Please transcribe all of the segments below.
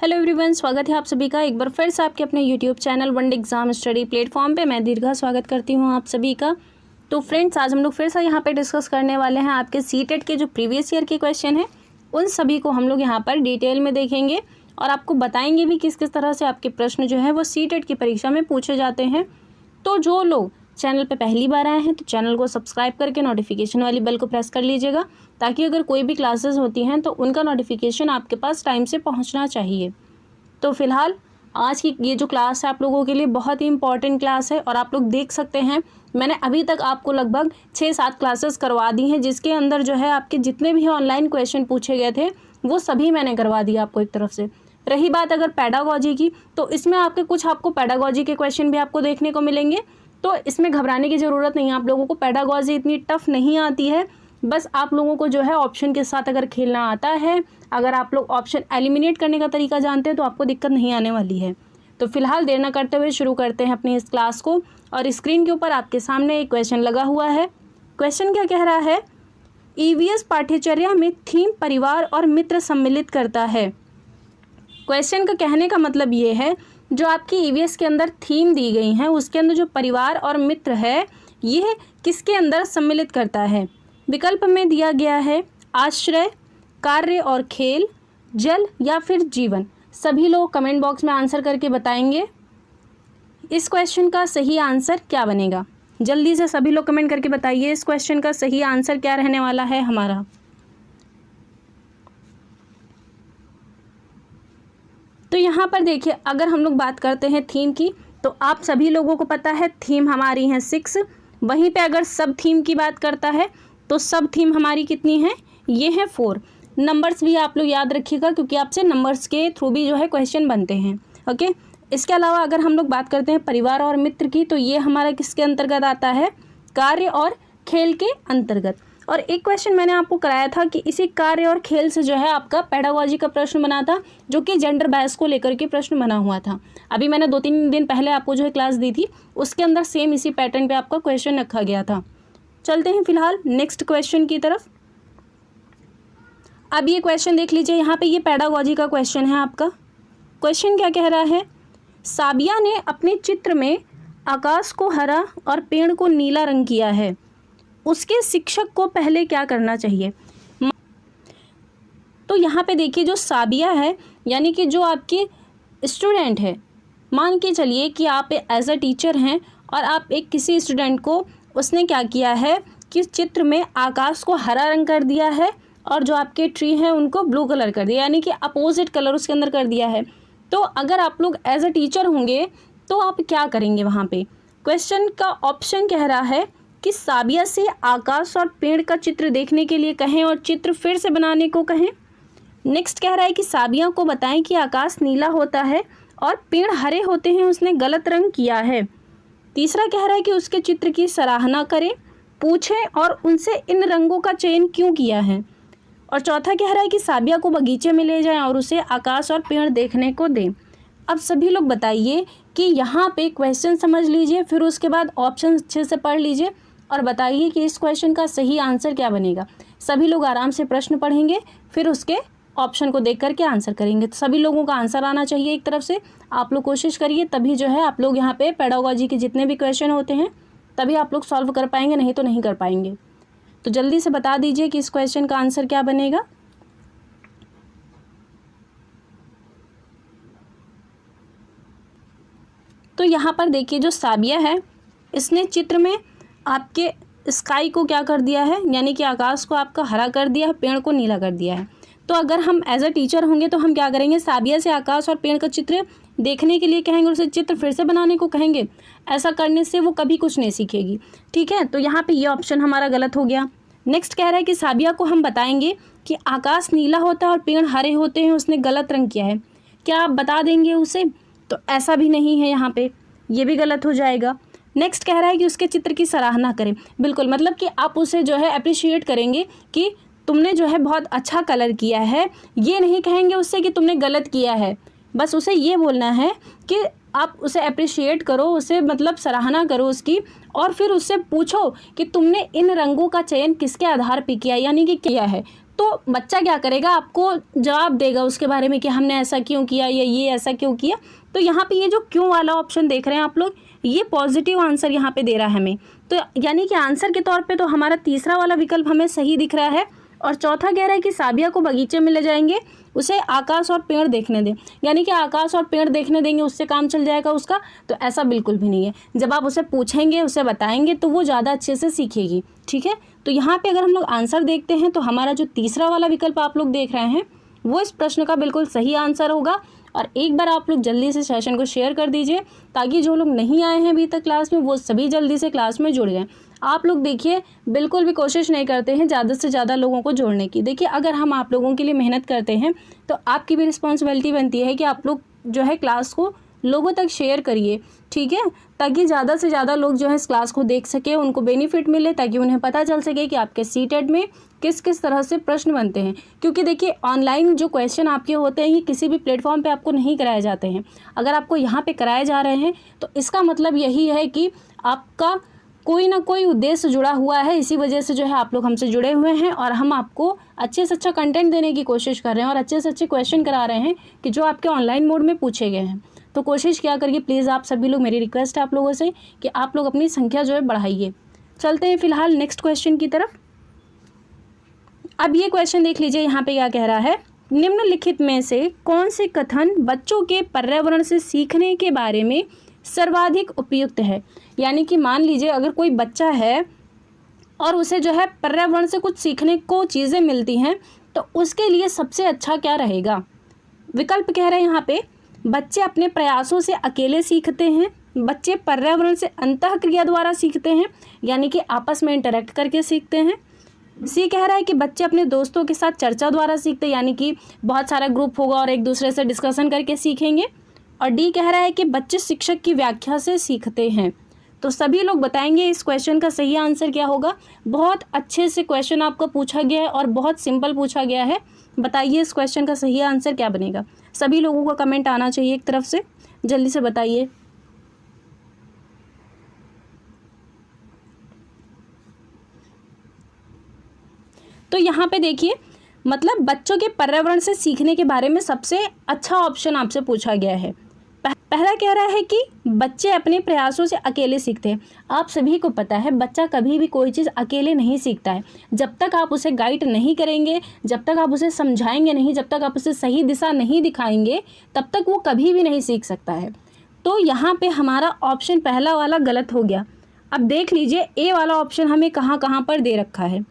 Hello everyone, स्वागत है आप सभी का एक बार फिर से आपके अपने YouTube channel one day exam study platform पे। मैं दीर्घा स्वागत करती हूँ आप सभी का। तो फ्रेंड्स, आज हम लोग फिर से यहाँ पे डिस्कस करने वाले हैं आपके सीटेट के जो प्रीवियस ईयर के क्वेश्चन हैं उन सभी को हम लोग यहाँ पर डिटेल में देखेंगे और आपको बताएंगे भी किस किस तरह से आपके प्रश्न जो है वो सीटेट की परीक्षा में पूछे जाते हैं। तो जो लोग चैनल पे पहली बार आए हैं तो चैनल को सब्सक्राइब करके नोटिफिकेशन वाली बेल को प्रेस कर लीजिएगा, ताकि अगर कोई भी क्लासेस होती हैं तो उनका नोटिफिकेशन आपके पास टाइम से पहुंचना चाहिए। तो फिलहाल आज की ये जो क्लास है आप लोगों के लिए बहुत ही इंपॉर्टेंट क्लास है और आप लोग देख सकते हैं मैंने अभी तक आपको लगभग 6-7 क्लासेस करवा दी हैं, जिसके अंदर जो है आपके जितने भी ऑनलाइन क्वेश्चन पूछे गए थे वो सभी मैंने करवा दिया आपको एक तरफ से। रही बात अगर पैडागॉजी की, तो इसमें आपको पैडागॉजी के क्वेश्चन भी आपको देखने को मिलेंगे। तो इसमें घबराने की ज़रूरत नहीं है, आप लोगों को पैडागॉजी इतनी टफ नहीं आती है। बस आप लोगों को जो है ऑप्शन के साथ अगर खेलना आता है, अगर आप लोग ऑप्शन एलिमिनेट करने का तरीका जानते हैं तो आपको दिक्कत नहीं आने वाली है। तो फिलहाल देर न करते हुए शुरू करते हैं अपनी इस क्लास को। और स्क्रीन के ऊपर आपके सामने एक क्वेश्चन लगा हुआ है। क्वेश्चन क्या कह रहा है? ईवीएस पाठ्यचर्या में थीम परिवार और मित्र सम्मिलित करता है। क्वेश्चन का कहने का मतलब ये है, जो आपकी ईवीएस के अंदर थीम दी गई हैं उसके अंदर जो परिवार और मित्र है ये किसके अंदर सम्मिलित करता है? विकल्प में दिया गया है आश्रय, कार्य और खेल, जल या फिर जीवन। सभी लोग कमेंट बॉक्स में आंसर करके बताएंगे इस क्वेश्चन का सही आंसर क्या बनेगा। जल्दी से सभी लोग कमेंट करके बताइए इस क्वेश्चन का सही आंसर क्या रहने वाला है हमारा। तो यहाँ पर देखिए, अगर हम लोग बात करते हैं थीम की, तो आप सभी लोगों को पता है थीम हमारी है 6। वहीं पे अगर सब थीम की बात करता है तो सब थीम हमारी कितनी है? ये है 4। नंबर्स भी आप लोग याद रखिएगा, क्योंकि आपसे नंबर्स के थ्रू भी जो है क्वेश्चन बनते हैं। ओके, इसके अलावा अगर हम लोग बात करते हैं परिवार और मित्र की, तो ये हमारा किसके अंतर्गत आता है? कार्य और खेल के अंतर्गत। और एक क्वेश्चन मैंने आपको कराया था कि इसी कार्य और खेल से जो है आपका पेडागॉजी का प्रश्न बना था, जो कि जेंडर बायस को लेकर के प्रश्न बना हुआ था। अभी मैंने 2-3 दिन पहले आपको जो है क्लास दी थी, उसके अंदर सेम इसी पैटर्न पे आपका क्वेश्चन रखा गया था। चलते हैं फिलहाल नेक्स्ट क्वेश्चन की तरफ। अब ये क्वेश्चन देख लीजिए, यहाँ पे ये पेडागॉजी का क्वेश्चन है आपका। क्वेश्चन क्या कह रहा है? साबिया ने अपने चित्र में आकाश को हरा और पेड़ को नीला रंग किया है, उसके शिक्षक को पहले क्या करना चाहिए? तो यहाँ पे देखिए, जो साबिया है यानी कि जो आपकी स्टूडेंट है, मान के चलिए कि आप एज अ टीचर हैं और आप एक किसी स्टूडेंट को, उसने क्या किया है कि चित्र में आकाश को हरा रंग कर दिया है और जो आपके ट्री हैं उनको ब्लू कलर कर दिया, यानी कि अपोजिट कलर उसके अंदर कर दिया है। तो अगर आप लोग एज अ टीचर होंगे तो आप क्या करेंगे वहाँ पे? क्वेश्चन का ऑप्शन कह रहा है कि साबिया से आकाश और पेड़ का चित्र देखने के लिए कहें और चित्र फिर से बनाने को कहें। नेक्स्ट कह रहा है कि साबिया को बताएं कि आकाश नीला होता है और पेड़ हरे होते हैं, उसने गलत रंग किया है। तीसरा कह रहा है कि उसके चित्र की सराहना करें, पूछें और उनसे इन रंगों का चयन क्यों किया है। और चौथा कह रहा है कि साबिया को बगीचे में ले जाएं और उसे आकाश और पेड़ देखने को दें। अब सभी लोग बताइए कि यहाँ पे क्वेश्चन समझ लीजिए, फिर उसके बाद ऑप्शन अच्छे से पढ़ लीजिए और बताइए कि इस क्वेश्चन का सही आंसर क्या बनेगा। सभी लोग आराम से प्रश्न पढ़ेंगे, फिर उसके ऑप्शन को देख करके आंसर करेंगे। तो सभी लोगों का आंसर आना चाहिए एक तरफ से। आप लोग कोशिश करिए, तभी जो है आप लोग यहाँ पे पेडागॉजी के जितने भी क्वेश्चन होते हैं तभी आप लोग सॉल्व कर पाएंगे, नहीं तो नहीं कर पाएंगे। तो जल्दी से बता दीजिए कि इस क्वेश्चन का आंसर क्या बनेगा। तो यहाँ पर देखिए, जो साबिया है इसने चित्र में आपके स्काई को क्या कर दिया है, यानी कि आकाश को आपका हरा कर दिया है, पेड़ को नीला कर दिया है। तो अगर हम एज अ टीचर होंगे तो हम क्या करेंगे? साबिया से आकाश और पेड़ का चित्र देखने के लिए कहेंगे और उसे चित्र फिर से बनाने को कहेंगे। ऐसा करने से वो कभी कुछ नहीं सीखेगी, ठीक है। तो यहाँ पे ये ऑप्शन हमारा गलत हो गया। नेक्स्ट कह रहा है कि साबिया को हम बताएंगे कि आकाश नीला होता है और पेड़ हरे होते हैं, उसने गलत रंग किया है। क्या आप बता देंगे उसे? तो ऐसा भी नहीं है, यहाँ पे ये भी गलत हो जाएगा। नेक्स्ट कह रहा है कि उसके चित्र की सराहना करें। बिल्कुल, मतलब कि आप उसे जो है अप्रिशिएट करेंगे कि तुमने जो है बहुत अच्छा कलर किया है। ये नहीं कहेंगे उससे कि तुमने गलत किया है, बस उसे ये बोलना है कि आप उसे अप्रिशिएट करो, उसे मतलब सराहना करो उसकी, और फिर उससे पूछो कि तुमने इन रंगों का चयन किसके आधार पे किया, यानी कि किया है। तो तो बच्चा क्या करेगा, आपको जवाब देगा उसके बारे में कि हमने ऐसा क्यों किया या ये ऐसा क्यों किया। तो यहाँ पे ये जो क्यों वाला ऑप्शन देख रहे हैं आप लोग, ये पॉजिटिव आंसर यहाँ पे दे रहा है हमें। तो यानी कि आंसर के तौर पे तो हमारा तीसरा वाला विकल्प हमें सही दिख रहा है। और चौथा कह रहा है कि साबिया को बगीचे में ले जाएंगे, उसे आकाश और पेड़ देखने दें, यानी कि आकाश और पेड़ देखने देंगे उससे काम चल जाएगा उसका। तो ऐसा बिल्कुल भी नहीं है। जब आप उसे पूछेंगे, उसे बताएंगे तो वो ज़्यादा अच्छे से सीखेगी। ठीक है, तो यहाँ पे अगर हम लोग आंसर देखते हैं तो हमारा जो तीसरा वाला विकल्प आप लोग देख रहे हैं वो इस प्रश्न का बिल्कुल सही आंसर होगा। और एक बार आप लोग जल्दी से सेशन को शेयर कर दीजिए ताकि जो लोग नहीं आए हैं अभी तक क्लास में वो सभी जल्दी से क्लास में जुड़ जाएं। आप लोग देखिए बिल्कुल भी कोशिश नहीं करते हैं ज़्यादा से ज़्यादा लोगों को जोड़ने की। देखिए अगर हम आप लोगों के लिए मेहनत करते हैं तो आपकी भी रिस्पॉन्सिबिलिटी बनती है कि आप लोग जो है क्लास को लोगों तक शेयर करिए। ठीक है, ताकि ज़्यादा से ज़्यादा लोग जो है इस क्लास को देख सके, उनको बेनिफिट मिले, ताकि उन्हें पता चल सके कि आपके सीटेट में किस किस तरह से प्रश्न बनते हैं। क्योंकि देखिए ऑनलाइन जो क्वेश्चन आपके होते हैं ये किसी भी प्लेटफॉर्म पे आपको नहीं कराए जाते हैं। अगर आपको यहाँ पे कराए जा रहे हैं तो इसका मतलब यही है कि आपका कोई ना कोई उद्देश्य जुड़ा हुआ है। इसी वजह से जो है आप लोग हमसे जुड़े हुए हैं और हम आपको अच्छे से अच्छा कंटेंट देने की कोशिश कर रहे हैं और अच्छे से अच्छे क्वेश्चन करा रहे हैं कि जो आपके ऑनलाइन मोड में पूछे गए हैं। तो कोशिश क्या करिए प्लीज़ आप सभी लोग, मेरी रिक्वेस्ट है आप लोगों से कि आप लोग अपनी संख्या जो है बढ़ाइए। चलते हैं फिलहाल नेक्स्ट क्वेश्चन की तरफ। अब ये क्वेश्चन देख लीजिए, यहाँ पे क्या कह रहा है, निम्नलिखित में से कौन से कथन बच्चों के पर्यावरण से सीखने के बारे में सर्वाधिक उपयुक्त है। यानी कि मान लीजिए अगर कोई बच्चा है और उसे जो है पर्यावरण से कुछ सीखने को चीज़ें मिलती हैं तो उसके लिए सबसे अच्छा क्या रहेगा। विकल्प कह रहे हैं यहाँ पे, बच्चे अपने प्रयासों से अकेले सीखते हैं, बच्चे पर्यावरण से अंतःक्रिया द्वारा सीखते हैं यानी कि आपस में इंटरेक्ट करके सीखते हैं। सी कह रहा है कि बच्चे अपने दोस्तों के साथ चर्चा द्वारा सीखते हैं यानी कि बहुत सारा ग्रुप होगा और एक दूसरे से डिस्कशन करके सीखेंगे। और डी कह रहा है कि बच्चे शिक्षक की व्याख्या से सीखते हैं। तो सभी लोग बताएंगे इस क्वेश्चन का सही आंसर क्या होगा। बहुत अच्छे से क्वेश्चन आपका पूछा गया है और बहुत सिंपल पूछा गया है। बताइए इस क्वेश्चन का सही आंसर क्या बनेगा। सभी लोगों का कमेंट आना चाहिए एक तरफ से, जल्दी से बताइए। तो यहाँ पे देखिए मतलब बच्चों के पर्यावरण से सीखने के बारे में सबसे अच्छा ऑप्शन आपसे पूछा गया है। पहला कह रहा है कि बच्चे अपने प्रयासों से अकेले सीखते हैं। आप सभी को पता है बच्चा कभी भी कोई चीज़ अकेले नहीं सीखता है। जब तक आप उसे गाइड नहीं करेंगे, जब तक आप उसे समझाएंगे नहीं, जब तक आप उसे सही दिशा नहीं दिखाएंगे, तब तक वो कभी भी नहीं सीख सकता है। तो यहाँ पे हमारा ऑप्शन पहला वाला गलत हो गया। अब देख लीजिए ए वाला ऑप्शन हमें कहाँ कहाँ पर दे रखा है।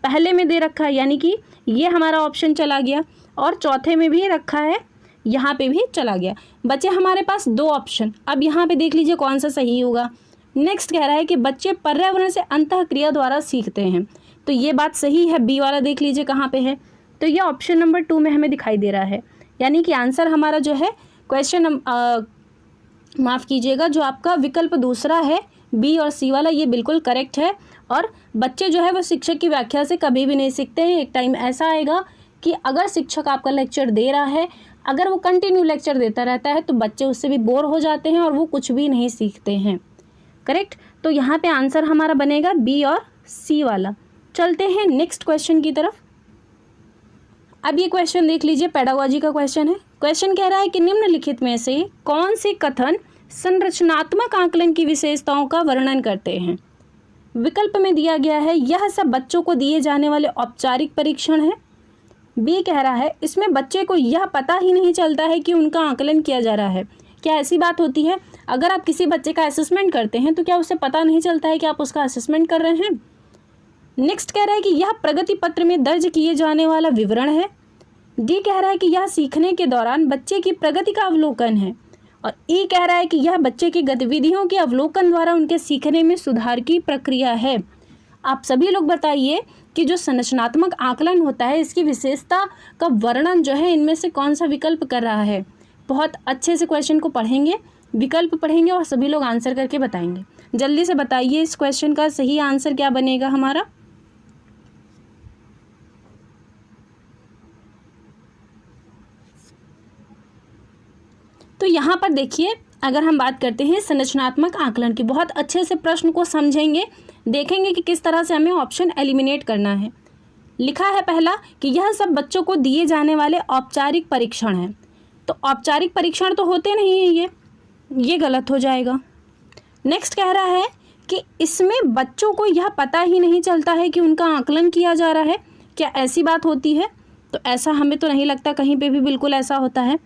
पहले में दे रखा है यानी कि ये हमारा ऑप्शन चला गया और चौथे में भी रखा है, यहाँ पे भी चला गया। बचे हमारे पास दो ऑप्शन। अब यहाँ पे देख लीजिए कौन सा सही होगा। नेक्स्ट कह रहा है कि बच्चे पर्यावरण से अंतःक्रिया द्वारा सीखते हैं। तो ये बात सही है, बी वाला देख लीजिए कहाँ पे है। तो ये ऑप्शन नंबर 2 में हमें दिखाई दे रहा है। यानी कि आंसर हमारा जो है क्वेश्चन माफ़ कीजिएगा, जो आपका विकल्प दूसरा है बी और सी वाला, ये बिल्कुल करेक्ट है। और बच्चे जो है वो शिक्षक की व्याख्या से कभी भी नहीं सीखते हैं। एक टाइम ऐसा आएगा कि अगर शिक्षक आपका लेक्चर दे रहा है, अगर वो कंटिन्यू लेक्चर देता रहता है तो बच्चे उससे भी बोर हो जाते हैं और वो कुछ भी नहीं सीखते हैं। करेक्ट, तो यहाँ पे आंसर हमारा बनेगा बी और सी वाला। चलते हैं नेक्स्ट क्वेश्चन की तरफ। अब ये क्वेश्चन देख लीजिए, पेडागोजी का क्वेश्चन है। क्वेश्चन कह रहा है कि निम्नलिखित में से कौन से कथन संरचनात्मक आकलन की विशेषताओं का वर्णन करते हैं। विकल्प में दिया गया है यह सब बच्चों को दिए जाने वाले औपचारिक परीक्षण है। बी कह रहा है इसमें बच्चे को यह पता ही नहीं चलता है कि उनका आकलन किया जा रहा है। क्या ऐसी बात होती है, अगर आप किसी बच्चे का असेसमेंट करते हैं तो क्या उसे पता नहीं चलता है कि आप उसका असेसमेंट कर रहे हैं। नेक्स्ट कह रहा है कि यह प्रगति पत्र में दर्ज किए जाने वाला विवरण है। डी कह रहा है कि यह सीखने के दौरान बच्चे की प्रगति का अवलोकन है। और ई कह रहा है कि यह बच्चे की गतिविधियों के अवलोकन द्वारा उनके सीखने में सुधार की प्रक्रिया है। आप सभी लोग बताइए कि जो संरचनात्मक आकलन होता है इसकी विशेषता का वर्णन जो है इनमें से कौन सा विकल्प कर रहा है। बहुत अच्छे से क्वेश्चन को पढ़ेंगे, विकल्प पढ़ेंगे और सभी लोग आंसर करके बताएंगे। जल्दी से बताइए इस क्वेश्चन का सही आंसर क्या बनेगा हमारा। तो यहाँ पर देखिए अगर हम बात करते हैं संरचनात्मक आकलन की, बहुत अच्छे से प्रश्न को समझेंगे, देखेंगे कि किस तरह से हमें ऑप्शन एलिमिनेट करना है। लिखा है पहला कि यह सब बच्चों को दिए जाने वाले औपचारिक परीक्षण हैं। तो औपचारिक परीक्षण तो होते नहीं है, ये गलत हो जाएगा। नेक्स्ट कह रहा है कि इसमें बच्चों को यह पता ही नहीं चलता है कि उनका आकलन किया जा रहा है। क्या ऐसी बात होती है? तो ऐसा हमें तो नहीं लगता कहीं पे भी बिल्कुल ऐसा होता है।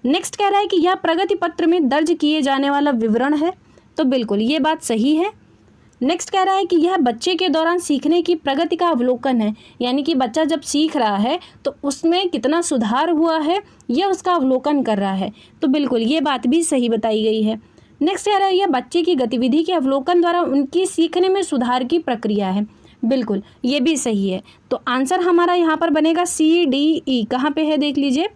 नेक्स्ट कह रहा है कि यह प्रगति पत्र में दर्ज किए जाने वाला विवरण है। तो बिल्कुल ये बात सही है। नेक्स्ट कह रहा है कि यह बच्चे के दौरान सीखने की प्रगति का अवलोकन है, यानी कि बच्चा जब सीख रहा है तो उसमें कितना सुधार हुआ है यह उसका अवलोकन कर रहा है। तो बिल्कुल ये बात भी सही बताई गई है। नेक्स्ट कह रहा है यह बच्चे की गतिविधि के अवलोकन द्वारा उनकी सीखने में सुधार की प्रक्रिया है। बिल्कुल ये भी सही है। तो आंसर हमारा यहाँ पर बनेगा CDE। कहाँ पे है देख लीजिए,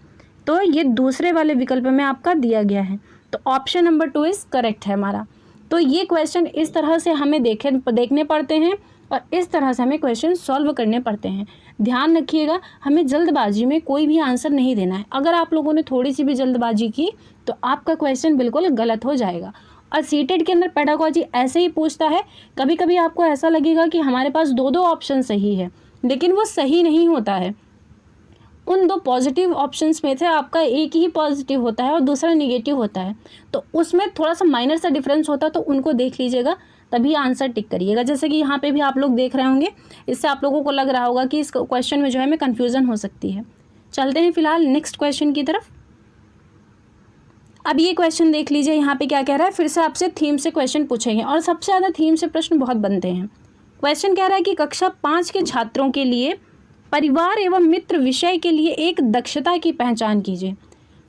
तो ये दूसरे वाले विकल्प में आपका दिया गया है। तो ऑप्शन नंबर 2 इज़ करेक्ट है हमारा। तो ये क्वेश्चन इस तरह से हमें देखने पड़ते हैं और इस तरह से हमें क्वेश्चन सॉल्व करने पड़ते हैं। ध्यान रखिएगा, हमें जल्दबाजी में कोई भी आंसर नहीं देना है। अगर आप लोगों ने थोड़ी सी भी जल्दबाजी की तो आपका क्वेश्चन बिल्कुल गलत हो जाएगा। और सीटेट के अंदर पेडागोजी ऐसे ही पूछता है। कभी कभी आपको ऐसा लगेगा कि हमारे पास दो ऑप्शन सही है, लेकिन वो सही नहीं होता है। उन 2 पॉजिटिव ऑप्शंस में से आपका एक ही पॉजिटिव होता है और दूसरा निगेटिव होता है। तो उसमें थोड़ा सा माइनर सा डिफरेंस होता है, तो उनको देख लीजिएगा तभी आंसर टिक करिएगा। जैसे कि यहाँ पे भी आप लोग देख रहे होंगे, इससे आप लोगों को लग रहा होगा कि इस क्वेश्चन में जो है हमें कन्फ्यूज़न हो सकती है। चलते हैं फिलहाल नेक्स्ट क्वेश्चन की तरफ। अब ये क्वेश्चन देख लीजिए, यहाँ पे क्या कह रहा है। फिर से आपसे थीम से क्वेश्चन पूछेंगे और सबसे ज़्यादा थीम से प्रश्न बहुत बनते हैं। क्वेश्चन कह रहा है कि कक्षा 5 के छात्रों के लिए परिवार एवं मित्र विषय के लिए एक दक्षता की पहचान कीजिए।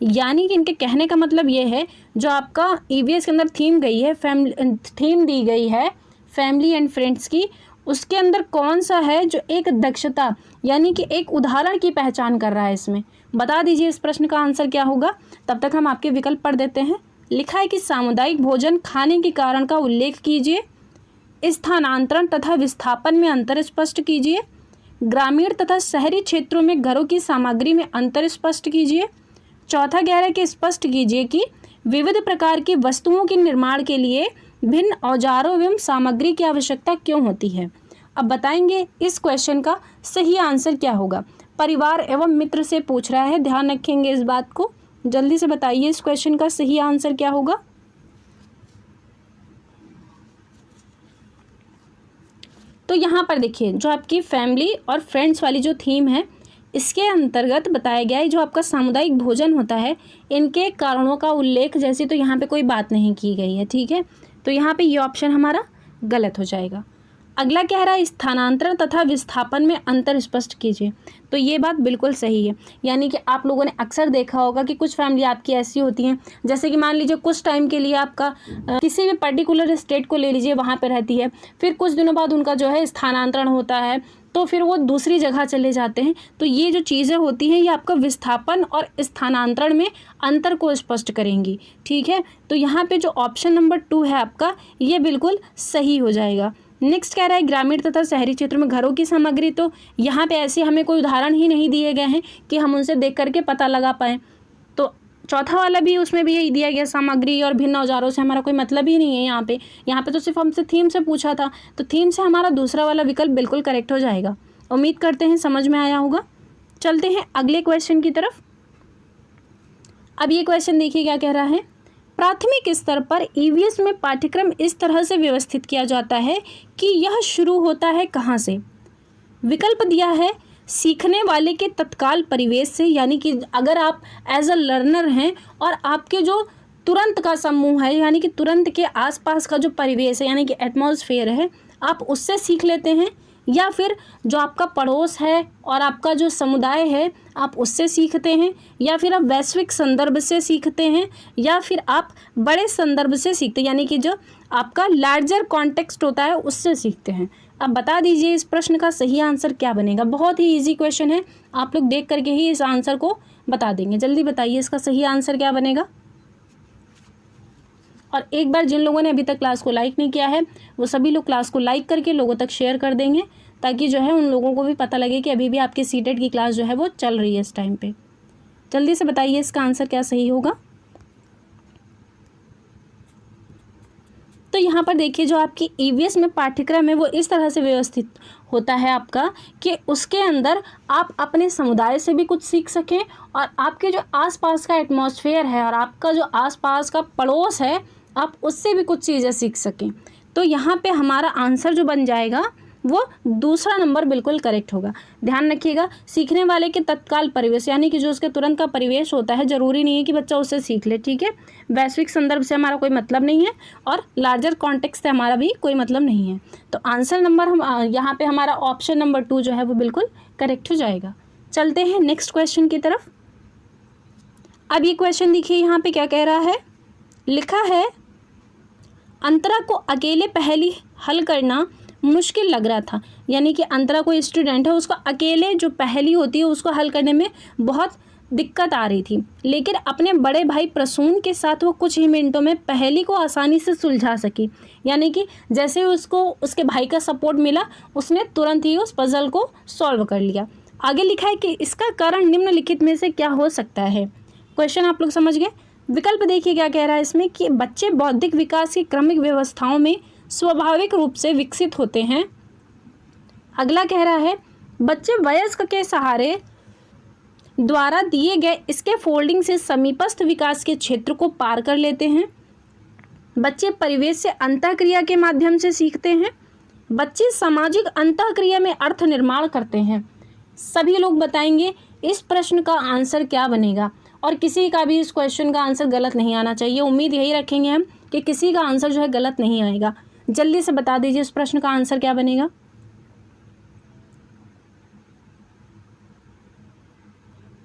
यानी कि इनके कहने का मतलब ये है, जो आपका EVS के अंदर थीम दी गई है फैमिली एंड फ्रेंड्स की, उसके अंदर कौन सा है जो एक दक्षता यानी कि एक उदाहरण की पहचान कर रहा है। इसमें बता दीजिए इस प्रश्न का आंसर क्या होगा। तब तक हम आपके विकल्प पढ़ देते हैं। लिखा है कि सामुदायिक भोजन खाने के कारण का उल्लेख कीजिए, स्थानांतरण तथा विस्थापन में अंतर स्पष्ट कीजिए, ग्रामीण तथा शहरी क्षेत्रों में घरों की सामग्री में अंतर स्पष्ट कीजिए। चौथा कह रहा है कि स्पष्ट कीजिए कि विविध प्रकार की वस्तुओं के निर्माण के लिए भिन्न औजारों एवं सामग्री की आवश्यकता क्यों होती है। अब बताएंगे इस क्वेश्चन का सही आंसर क्या होगा। परिवार एवं मित्र से पूछ रहा है, ध्यान रखेंगे इस बात को। जल्दी से बताइए इस क्वेश्चन का सही आंसर क्या होगा। तो यहाँ पर देखिए, जो आपकी फैमिली और फ्रेंड्स वाली जो थीम है, इसके अंतर्गत बताया गया है जो आपका सामुदायिक भोजन होता है, इनके कारणों का उल्लेख जैसी तो यहाँ पे कोई बात नहीं की गई है। ठीक है, तो यहाँ पे ये ऑप्शन हमारा गलत हो जाएगा। अगला कह रहा है स्थानांतरण तथा विस्थापन में अंतर स्पष्ट कीजिए। तो ये बात बिल्कुल सही है। यानी कि आप लोगों ने अक्सर देखा होगा कि कुछ फैमिली आपकी ऐसी होती हैं, जैसे कि मान लीजिए कुछ टाइम के लिए आपका किसी भी पर्टिकुलर स्टेट को ले लीजिए, वहाँ पे रहती है, फिर कुछ दिनों बाद उनका जो है स्थानांतरण होता है, तो फिर वो दूसरी जगह चले जाते हैं। तो ये जो चीज़ें होती हैं, ये आपका विस्थापन और स्थानांतरण में अंतर को स्पष्ट करेंगी। ठीक है, तो यहाँ पे जो ऑप्शन नंबर 2 है आपका, ये बिल्कुल सही हो जाएगा। नेक्स्ट कह रहा है ग्रामीण तथा शहरी क्षेत्रों में घरों की सामग्री, तो यहाँ पे ऐसे हमें कोई उदाहरण ही नहीं दिए गए हैं कि हम उनसे देख करके पता लगा पाएँ। तो चौथा वाला भी, उसमें भी यही दिया गया, सामग्री और भिन्न औजारों से हमारा कोई मतलब ही नहीं है यहाँ पे तो सिर्फ हमसे थीम से पूछा था, तो थीम से हमारा दूसरा वाला विकल्प बिल्कुल करेक्ट हो जाएगा। उम्मीद करते हैं समझ में आया होगा। चलते हैं अगले क्वेश्चन की तरफ। अब ये क्वेश्चन देखिए क्या कह रहा है। प्राथमिक स्तर पर EVS में पाठ्यक्रम इस तरह से व्यवस्थित किया जाता है कि यह शुरू होता है कहाँ से। विकल्प दिया है सीखने वाले के तत्काल परिवेश से, यानी कि अगर आप एज अ लर्नर हैं और आपके जो तुरंत का समूह है, यानी कि तुरंत के आसपास का जो परिवेश है, यानी कि एटमॉस्फेयर है, आप उससे सीख लेते हैं, या फिर जो आपका पड़ोस है और आपका जो समुदाय है आप उससे सीखते हैं, या फिर आप वैश्विक संदर्भ से सीखते हैं, या फिर आप बड़े संदर्भ से सीखते हैं, यानी कि जो आपका लार्जर कॉन्टेक्स्ट होता है उससे सीखते हैं। अब बता दीजिए इस प्रश्न का सही आंसर क्या बनेगा। बहुत ही इजी क्वेश्चन है, आप लोग देख करके ही इस आंसर को बता देंगे। जल्दी बताइए इसका सही आंसर क्या बनेगा। और एक बार जिन लोगों ने अभी तक क्लास को लाइक नहीं किया है, वो सभी लोग क्लास को लाइक करके लोगों तक शेयर कर देंगे, ताकि जो है उन लोगों को भी पता लगे कि अभी भी आपके सीटेट की क्लास जो है वो चल रही है इस टाइम पे। जल्दी से बताइए इसका आंसर क्या सही होगा। तो यहाँ पर देखिए जो आपकी ईवीएस में पाठ्यक्रम है वो इस तरह से व्यवस्थित होता है आपका कि उसके अंदर आप अपने समुदाय से भी कुछ सीख सकें और आपके जो आसपास का एटमॉस्फेयर है और आपका जो आसपास का पड़ोस है आप उससे भी कुछ चीज़ें सीख सकें। तो यहाँ पे हमारा आंसर जो बन जाएगा वो दूसरा नंबर बिल्कुल करेक्ट होगा। ध्यान रखिएगा, सीखने वाले के तत्काल परिवेश यानी कि जो उसके तुरंत का परिवेश होता है, ज़रूरी नहीं है कि बच्चा उससे सीख ले, ठीक है। वैश्विक संदर्भ से हमारा कोई मतलब नहीं है और लार्जर कॉन्टेक्स्ट से हमारा भी कोई मतलब नहीं है। तो आंसर नंबर हम यहाँ पे हमारा ऑप्शन नंबर 2 जो है वो बिल्कुल करेक्ट हो जाएगा। चलते हैं नेक्स्ट क्वेश्चन की तरफ। अब ये क्वेश्चन देखिए यहाँ पे क्या कह रहा है, लिखा है अंतरा को अकेले पहेली हल करना मुश्किल लग रहा था। यानी कि अंतरा कोई स्टूडेंट है, उसको अकेले जो पहेली होती है उसको हल करने में बहुत दिक्कत आ रही थी, लेकिन अपने बड़े भाई प्रसून के साथ वो कुछ ही मिनटों में पहेली को आसानी से सुलझा सकी। यानी कि जैसे उसको उसके भाई का सपोर्ट मिला, उसने तुरंत ही उस पजल को सॉल्व कर लिया। आगे लिखा है कि इसका कारण निम्नलिखित में से क्या हो सकता है। क्वेश्चन आप लोग समझ गए। विकल्प देखिए क्या कह रहा है इसमें कि बच्चे बौद्धिक विकास की क्रमिक व्यवस्थाओं में स्वाभाविक रूप से विकसित होते हैं। अगला कह रहा है बच्चे वयस्क के सहारे द्वारा दिए गए इसके फोल्डिंग से समीपस्थ विकास के क्षेत्र को पार कर लेते हैं। बच्चे परिवेश से अंतःक्रिया के माध्यम से सीखते हैं। बच्चे सामाजिक अंतःक्रिया में अर्थ निर्माण करते हैं। सभी लोग बताएंगे इस प्रश्न का आंसर क्या बनेगा और किसी का भी इस क्वेश्चन का आंसर गलत नहीं आना चाहिए। उम्मीद यही रखेंगे हम कि किसी का आंसर जो है गलत नहीं आएगा। जल्दी से बता दीजिए इस प्रश्न का आंसर क्या बनेगा।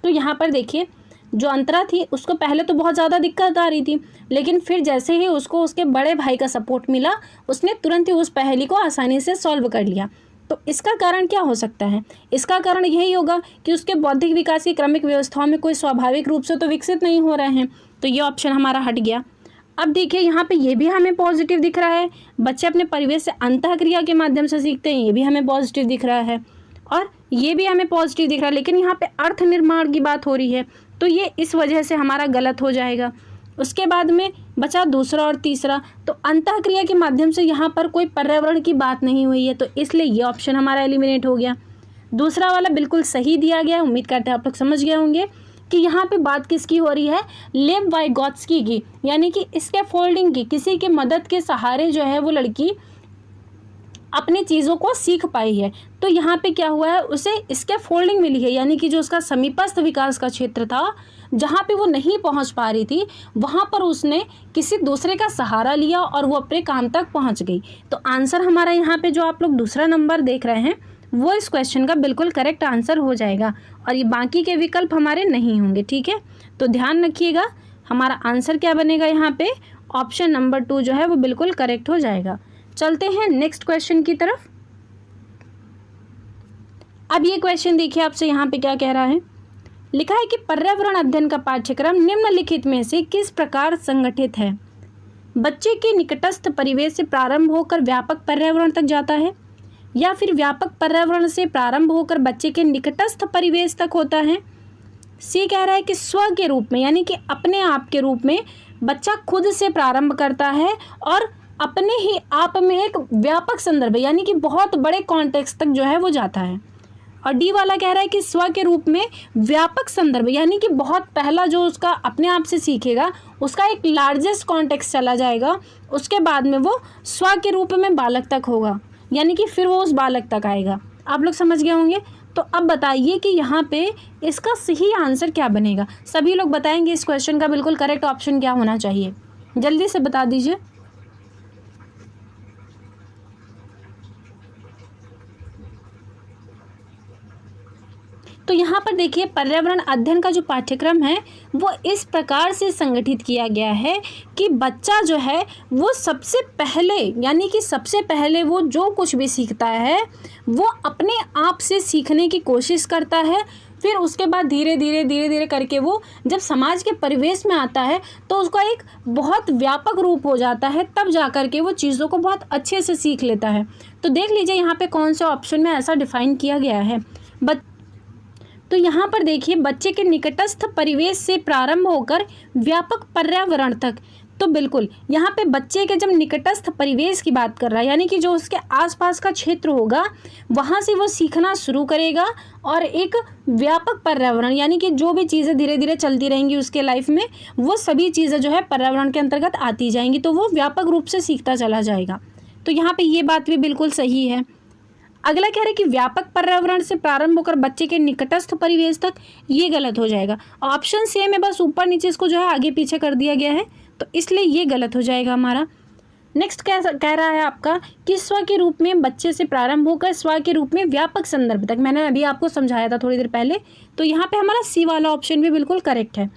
तो यहाँ पर देखिए जो अंतरा थी उसको पहले तो बहुत ज़्यादा दिक्कत आ रही थी, लेकिन फिर जैसे ही उसको उसके बड़े भाई का सपोर्ट मिला उसने तुरंत ही उस पहेली को आसानी से सॉल्व कर लिया। तो इसका कारण क्या हो सकता है? इसका कारण यही होगा कि उसके बौद्धिक विकास की क्रमिक व्यवस्थाओं में कोई स्वाभाविक रूप से तो विकसित नहीं हो रहे हैं। तो ये ऑप्शन हमारा हट गया। अब देखिए यहाँ पे ये भी हमें पॉजिटिव दिख रहा है, बच्चे अपने परिवेश से अंतःक्रिया के माध्यम से सीखते हैं, ये भी हमें पॉजिटिव दिख रहा है और ये भी हमें पॉजिटिव दिख रहा है। लेकिन यहाँ पे अर्थ निर्माण की बात हो रही है तो ये इस वजह से हमारा गलत हो जाएगा। उसके बाद में बचा दूसरा और तीसरा, तो अंतःक्रिया के माध्यम से यहाँ पर कोई पर्यावरण की बात नहीं हुई है, तो इसलिए ये ऑप्शन हमारा एलिमिनेट हो गया। दूसरा वाला बिल्कुल सही दिया गया। उम्मीद करते हैं आप लोग समझ गए होंगे कि यहाँ पे बात किसकी हो रही है, लेव वाइगोत्स्की की, यानी कि इसके फोल्डिंग की। किसी के मदद के सहारे जो है वो लड़की अपनी चीज़ों को सीख पाई है। तो यहाँ पे क्या हुआ है, उसे इसके फोल्डिंग मिली है, यानी कि जो उसका समीपस्थ विकास का क्षेत्र था जहाँ पे वो नहीं पहुँच पा रही थी वहाँ पर उसने किसी दूसरे का सहारा लिया और वो अपने काम तक पहुँच गई। तो आंसर हमारा यहाँ पे जो आप लोग दूसरा नंबर देख रहे हैं वो इस क्वेश्चन का बिल्कुल करेक्ट आंसर हो जाएगा और ये बाकी के विकल्प हमारे नहीं होंगे, ठीक है। तो ध्यान रखिएगा हमारा आंसर क्या बनेगा, यहाँ पे ऑप्शन नंबर 2 जो है वो बिल्कुल करेक्ट हो जाएगा। चलते हैं नेक्स्ट क्वेश्चन की तरफ। अब ये क्वेश्चन देखिए आपसे यहाँ पे क्या कह रहा है, लिखा है कि पर्यावरण अध्ययन का पाठ्यक्रम निम्नलिखित में से किस प्रकार संगठित है। बच्चे के निकटस्थ परिवेश से प्रारंभ होकर व्यापक पर्यावरण तक जाता है या फिर व्यापक पर्यावरण से प्रारंभ होकर बच्चे के निकटस्थ परिवेश तक होता है। सी कह रहा है कि स्व के रूप में, यानी कि अपने आप के रूप में बच्चा खुद से प्रारंभ करता है और अपने ही आप में एक व्यापक संदर्भ यानी कि बहुत बड़े कॉन्टेक्स्ट तक जो है वो जाता है। और डी वाला कह रहा है कि स्व के रूप में व्यापक संदर्भ यानी कि बहुत पहला जो उसका अपने आप से सीखेगा उसका एक लार्जेस्ट कॉन्टेक्स्ट चला जाएगा, उसके बाद में वो स्व के रूप में बालक तक होगा, यानी कि फिर वो उस बालक तक आएगा। आप लोग समझ गए होंगे। तो अब बताइए कि यहाँ पे इसका सही आंसर क्या बनेगा। सभी लोग बताएंगे इस क्वेश्चन का बिल्कुल करेक्ट ऑप्शन क्या होना चाहिए, जल्दी से बता दीजिए। तो यहाँ पर देखिए पर्यावरण अध्ययन का जो पाठ्यक्रम है वो इस प्रकार से संगठित किया गया है कि बच्चा जो है वो सबसे पहले यानी कि सबसे पहले वो जो कुछ भी सीखता है वो अपने आप से सीखने की कोशिश करता है। फिर उसके बाद धीरे धीरे करके वो जब समाज के परिवेश में आता है तो उसका एक बहुत व्यापक रूप हो जाता है, तब जा कर के वो चीज़ों को बहुत अच्छे से सीख लेता है। तो देख लीजिए यहाँ पे कौन से ऑप्शन में ऐसा डिफाइन किया गया है। तो यहाँ पर देखिए बच्चे के निकटस्थ परिवेश से प्रारंभ होकर व्यापक पर्यावरण तक, तो बिल्कुल यहाँ पे बच्चे के जब निकटस्थ परिवेश की बात कर रहा है, यानी कि जो उसके आसपास का क्षेत्र होगा वहाँ से वो सीखना शुरू करेगा और एक व्यापक पर्यावरण, यानी कि जो भी चीज़ें धीरे धीरे चलती रहेंगी उसके लाइफ में, वो सभी चीज़ें जो है पर्यावरण के अंतर्गत आती जाएंगी, तो वो व्यापक रूप से सीखता चला जाएगा। तो यहाँ पे ये बात भी बिल्कुल सही है। अगला कह रहे हैं कि व्यापक पर्यावरण से प्रारंभ होकर बच्चे के निकटस्थ परिवेश तक, ये गलत हो जाएगा। ऑप्शन सेम है, बस ऊपर नीचे इसको जो है आगे पीछे कर दिया गया है, तो इसलिए ये गलत हो जाएगा हमारा। नेक्स्ट कह रहा है आपका कि स्व के रूप में बच्चे से प्रारंभ होकर स्व के रूप में व्यापक संदर्भ तक, मैंने अभी आपको समझाया था थोड़ी देर पहले, तो यहाँ पे हमारा सी वाला ऑप्शन भी बिल्कुल करेक्ट है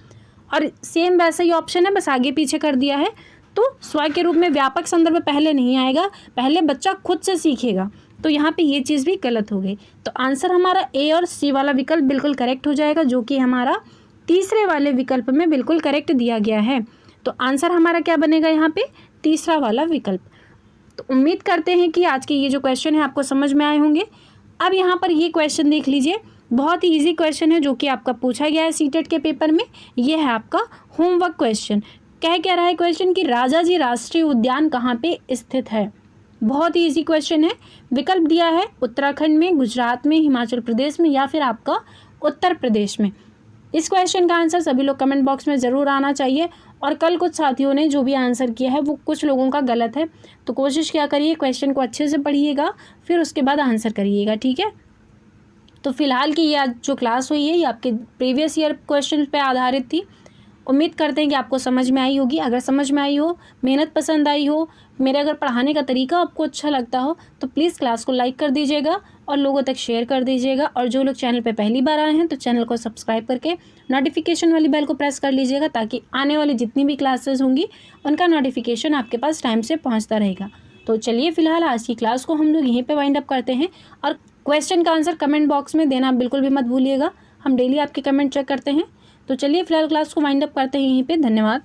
और सेम वैसा ही ऑप्शन है, बस आगे पीछे कर दिया है। तो स्व के रूप में व्यापक संदर्भ पहले नहीं आएगा, पहले बच्चा खुद से सीखेगा, तो यहाँ पे ये चीज़ भी गलत हो गई। तो आंसर हमारा ए और सी वाला विकल्प बिल्कुल करेक्ट हो जाएगा, जो कि हमारा तीसरे वाले विकल्प में बिल्कुल करेक्ट दिया गया है। तो आंसर हमारा क्या बनेगा यहाँ पे, तीसरा वाला विकल्प। तो उम्मीद करते हैं कि आज के ये जो क्वेश्चन है आपको समझ में आए होंगे। अब यहाँ पर ये क्वेश्चन देख लीजिए, बहुत ही ईजी क्वेश्चन है जो कि आपका पूछा गया है सीटेट के पेपर में। ये है आपका होमवर्क क्वेश्चन। कह रहा है क्वेश्चन कि राजाजी राष्ट्रीय उद्यान कहाँ पे स्थित है। बहुत ही इजी क्वेश्चन है। विकल्प दिया है उत्तराखंड में, गुजरात में, हिमाचल प्रदेश में या फिर आपका उत्तर प्रदेश में। इस क्वेश्चन का आंसर सभी लोग कमेंट बॉक्स में ज़रूर आना चाहिए। और कल कुछ साथियों ने जो भी आंसर किया है वो कुछ लोगों का गलत है, तो कोशिश क्या करिए क्वेश्चन को अच्छे से पढ़िएगा, फिर उसके बाद आंसर करिएगा, ठीक है। तो फिलहाल की ये आज जो क्लास हुई है ये आपके प्रीवियस ईयर क्वेश्चन पे आधारित थी। उम्मीद करते हैं कि आपको समझ में आई होगी। अगर समझ में आई हो, मेहनत पसंद आई हो, मेरे अगर पढ़ाने का तरीका आपको अच्छा लगता हो, तो प्लीज़ क्लास को लाइक कर दीजिएगा और लोगों तक शेयर कर दीजिएगा। और जो लोग चैनल पे पहली बार आए हैं तो चैनल को सब्सक्राइब करके नोटिफिकेशन वाली बेल को प्रेस कर लीजिएगा, ताकि आने वाली जितनी भी क्लासेस होंगी उनका नोटिफिकेशन आपके पास टाइम से पहुँचता रहेगा। तो चलिए फिलहाल आज की क्लास को हम लोग यहीं पर वाइंड अप करते हैं। और क्वेश्चन का आंसर कमेंट बॉक्स में देना बिल्कुल भी मत भूलिएगा, हम डेली आपके कमेंट चेक करते हैं। तो चलिए फिलहाल क्लास को वाइंड अप करते हैं यहीं पे। धन्यवाद।